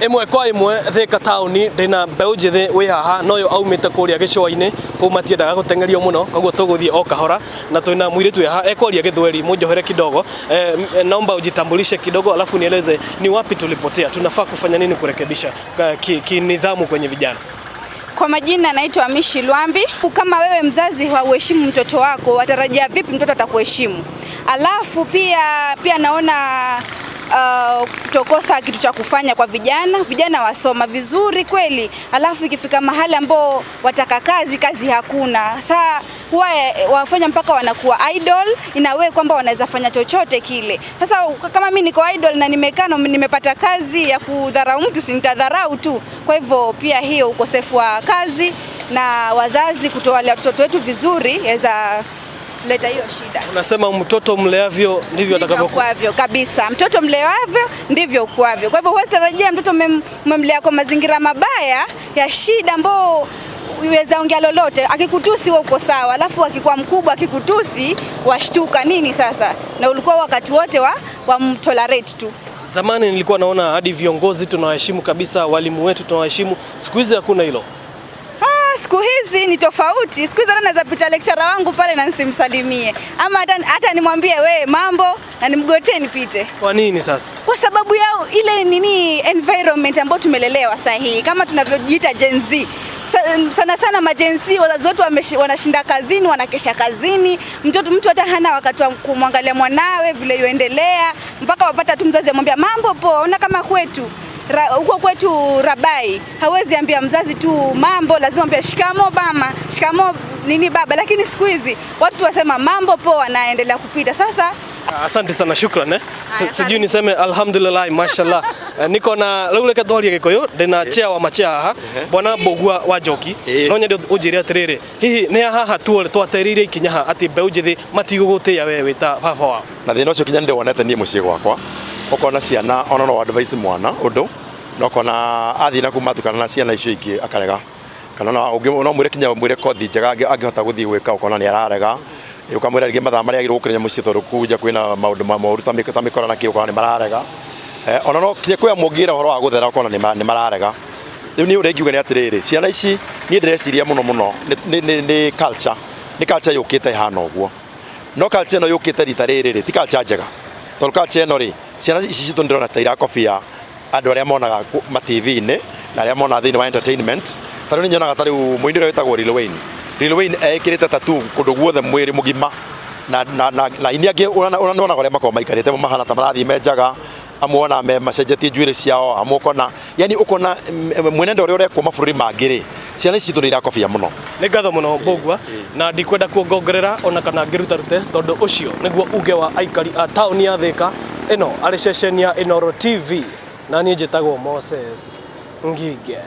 Imwe kwa imwe Thika tauni ndina mbeu njithi wi haha noyo aumite kuria gicwa-ini kuma tiendaga gutengerio muno koguo tuguthie o kahora na twina mwiritu haha ekwaria Githweri munjohere kidogo. Naomba ujitambulishe kidogo alafu nieleze ni wapi tulipotea, tunafaa kufanya nini kurekebisha kinidhamu kwenye vijana. Kwa majina naitwa Mishi Lwambi. Kama wewe mzazi hauheshimu mtoto wako, watarajia vipi mtoto atakuheshimu? Alafu pia naona kutokosa kitu cha kufanya kwa vijana wasoma vizuri kweli, alafu ikifika mahali ambao wataka kazi hakuna. Saa huwa wafanya mpaka wanakuwa idol, inawe kwamba wanaweza fanya chochote kile. Sasa kama mimi niko idol na nimepata kazi ya kudharau mtu, sinitadharau tu. Kwa hivyo pia hiyo ukosefu wa kazi na wazazi kutowalea watoto wetu vizuri yaweza leta hiyo shida. Unasema mtoto mleavyo ndivyo atakavyokuwa kabisa. Mtoto mleavyo ndivyo kuavyo. Kwa hivyo huwezi tarajia mtoto umemlea kwa mazingira mabaya ya shida ambao uweza ongea lolote. Akikutusi wewe uko sawa, alafu akikuwa mkubwa akikutusi washtuka nini sasa? Na ulikuwa wakati wote wa mtolerate tu. Zamani nilikuwa naona hadi viongozi tunawaheshimu kabisa, walimu wetu tunawaheshimu. Siku hizi hakuna hilo. Siku hizi ni tofauti. Siku hizi naweza pita lecturer wangu pale na nisimsalimie, ama hata nimwambie we mambo na nimgotee nipite. Kwa nini sasa? Kwa sababu ya ile environment ambayo tumelelewa sahihi, kama tunavyojiita Gen Z. Sana majenzi wazazi wetu wanashinda kazini, wanakesha kazini. Mtu hata hana wakati wa kumwangalia mwanawe vile yuendelea, mpaka wapata tu mzazi amwambia mambo poa. Ona kama huko kwetu Rabai hawezi ambia mzazi tu mambo, lazima ambia shikamo mama, shikamo baba. Lakini siku hizi watu wasema mambo poa na endelea kupita. Sasa asante sana, shukran. Sijui niseme alhamdulillah, mashallah. Niko na luleke twari Gikuyu ndina chea wa machea haha bwana Bogua wa Njoki. No nyende unjire atiriri, hihi ni haha twaterire ikinyaha ati mbeu njithi matigugutia we wita baba wao. Na thina ucio kinyande wonete nie mucie gwakwa okona ciana ona no advice mwana undu nokona athina kumatukana na ciana icio ingi akarega kana no mwire kinya mwire kothi njega angihota guthii gwika okona ni ararega ukamwira rigi mathaa maria agirwo kukinya mucie toru kuja kwina maundu mamoru tamikora na kiukona ni mararega ona no kinya kwa mungira horo wa guthera okona ni mararega. Riu ni urengiuga ni atiriri ciana ici ni ndireciria muno ni culture yukite hana uguo, no culture no yukite rita riri ti culture njega tondu culture no ri ciana ici citu ndirona ta irakobia andu aria monaga ma TV-ini na aria monaga thini wa entertainment. Tariu nyonaga tariu muindiro wetagwo Lil Wayne ekirite tattoo kundu guothe mwiri mugima na ini angi unaona aria makoma ikarite mahana ta marathi menjaga, amuona macenjetie njuire ciao, amukona yani ukona mwenendo uria urekwo mabũrũri mangĩ ciana ici tu irakobia muno. Ni ngatho muno Bogua na ndikwenda kuongongerera ona kana ngiruta rute tondu ucio niguo uge wa aikari a tauni ya Thika. Ino ari ceceni ya Inooro TV na niĩ njĩtagwo Moses Ngige.